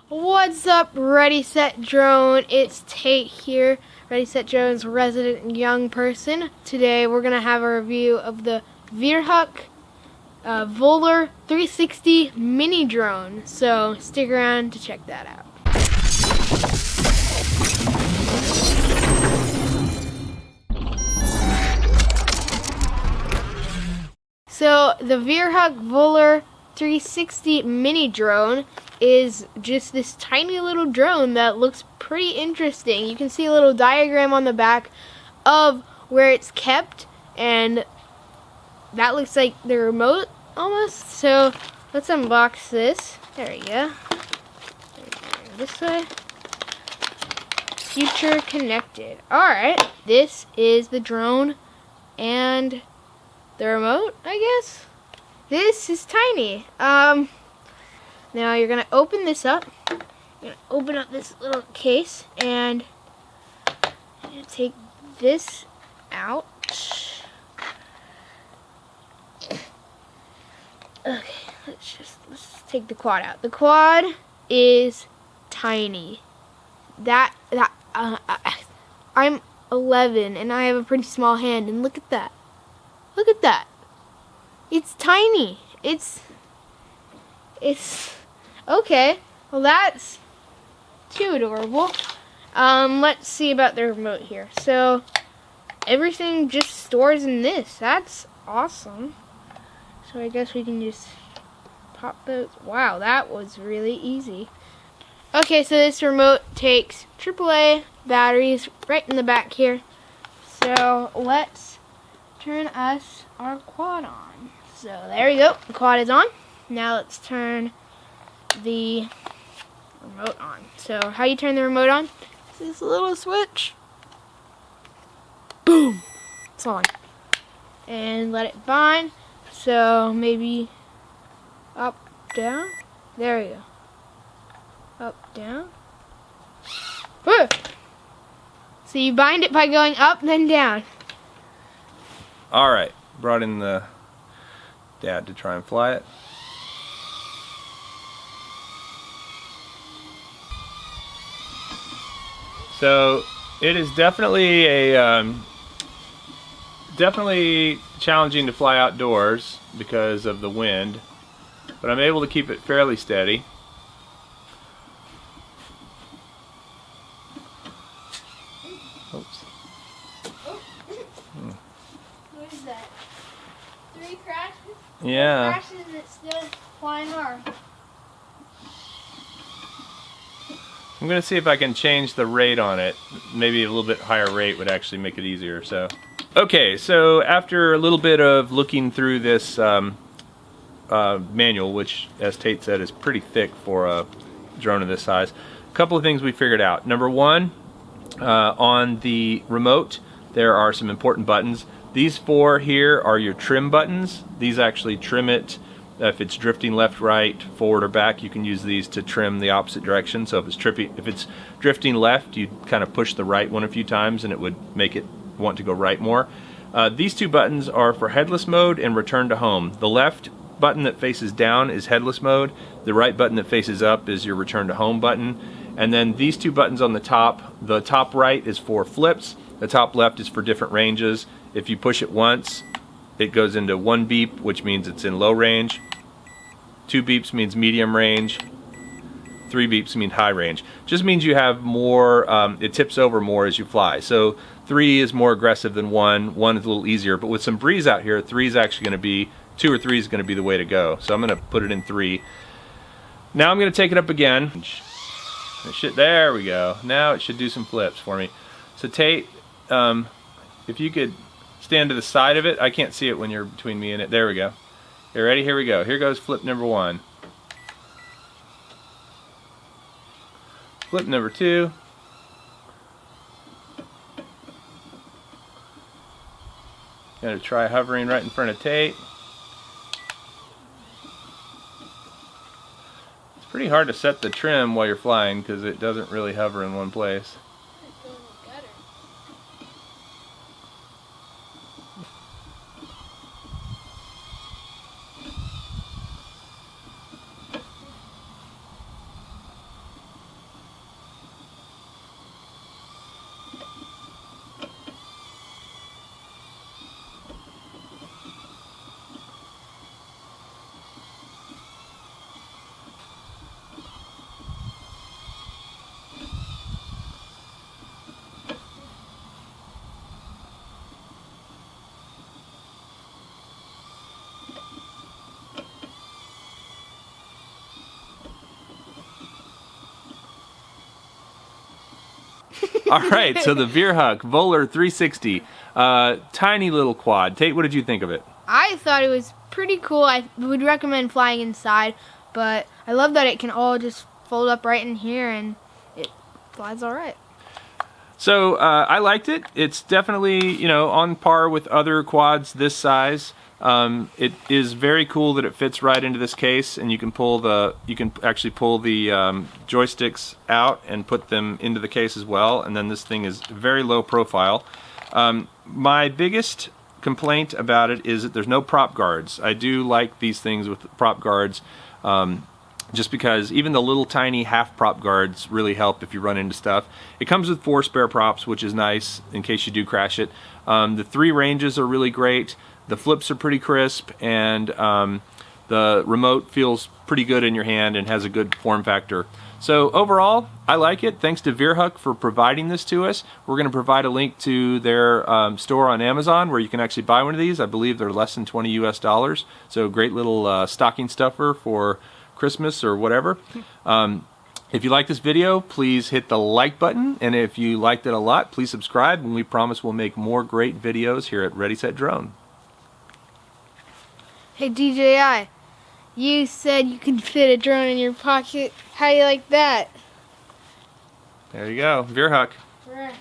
What's up, Ready Set Drone? It's Tate here, Ready Set Drone's resident young person. Today we're gonna have a review of the Virhuck Volar 360 mini drone. So stick around to check that out. So the Virhuck Volar 360 mini drone is just this tiny little drone that looks pretty interesting. You can see a little diagram on the back of where it's kept, and that looks like the remote almost. So let's unbox this. There we go. This way. Future connected. Alright, this is the drone and the remote, I guess. This is tiny. Now you're gonna open this up. You're gonna open up this little case and you're gonna take this out. Okay, let's take the quad out. The quad is tiny. I'm 11 and I have a pretty small hand, and look at that. Look at that. It's tiny. It's okay. Well, that's too adorable. Let's see about the remote here. So everything just stores in this. That's awesome. So I guess we can just pop those. Wow, that was really easy. Okay, so this remote takes AAA batteries right in the back here. So let's turn our quad on. So there we go. The quad is on. Now let's turn the remote on. So how you turn the remote on? This little switch. Boom! It's on. And let it bind. So maybe up, down. There we go. Up, down. Woo! So you bind it by going up, then down. Alright, brought in the dad to try and fly it. So it is definitely definitely challenging to fly outdoors because of the wind, but I'm able to keep it fairly steady. Oops. What is that? 3 crashes? Yeah. 4 crashes and it's still flying hard. I'm going to see if I can change the rate on it. Maybe a little bit higher rate would actually make it easier. So, okay, so after a little bit of looking through this manual, which as Tate said is pretty thick for a drone of this size, a couple of things we figured out. Number one, on the remote there are some important buttons. These 4 here are your trim buttons. These actually trim it. If it's drifting left, right, forward, or back, you can use these to trim the opposite direction. So if it's drifting left, you kind of push the right one a few times and it would make it want to go right more. These 2 buttons are for headless mode and return to home. The left button that faces down is headless mode. The right button that faces up is your return to home button. And then these 2 buttons on the top right is for flips. The top left is for different ranges. If you push it once, it goes into 1 beep, which means it's in low range. 2 beeps means medium range. 3 beeps mean high range. Just means you have more, it tips over more as you fly. So 3 is more aggressive than 1. 1 is a little easier, but with some breeze out here, 3 is actually going to be, 2 or 3 is going to be the way to go. So I'm going to put it in 3. Now I'm going to take it up again. There we go. Now it should do some flips for me. So Tate, if you could stand to the side of it. I can't see it when you're between me and it. There we go. You ready? Here we go. Here goes flip number 1. Flip number 2. Gonna try hovering right in front of Tate. It's pretty hard to set the trim while you're flying because it doesn't really hover in one place. All right, so the Virhuck Volar 360, tiny little quad. Tate, what did you think of it? I thought it was pretty cool. I would recommend flying inside, but I love that it can all just fold up right in here and it flies all right. So I liked it. It's definitely, you know, on par with other quads this size. It is very cool that it fits right into this case, and you can actually pull the joysticks out and put them into the case as well. And then this thing is very low profile. My biggest complaint about it is that there's no prop guards. I do like these things with prop guards, just because even the little tiny half prop guards really help if you run into stuff. It comes with 4 spare props, which is nice in case you do crash it. The 3 ranges are really great. The flips are pretty crisp, and the remote feels pretty good in your hand and has a good form factor. So overall, I like it. Thanks to Virhuck for providing this to us. We're going to provide a link to their store on Amazon where you can actually buy one of these. I believe they're less than $20 US. So great little stocking stuffer for Christmas or whatever. If you like this video, please hit the like button, and if you liked it a lot, please subscribe, and we promise we'll make more great videos here at Ready Set Drone. Hey DJI, you said you can fit a drone in your pocket. How do you like that? There you go, Virhuck. Right.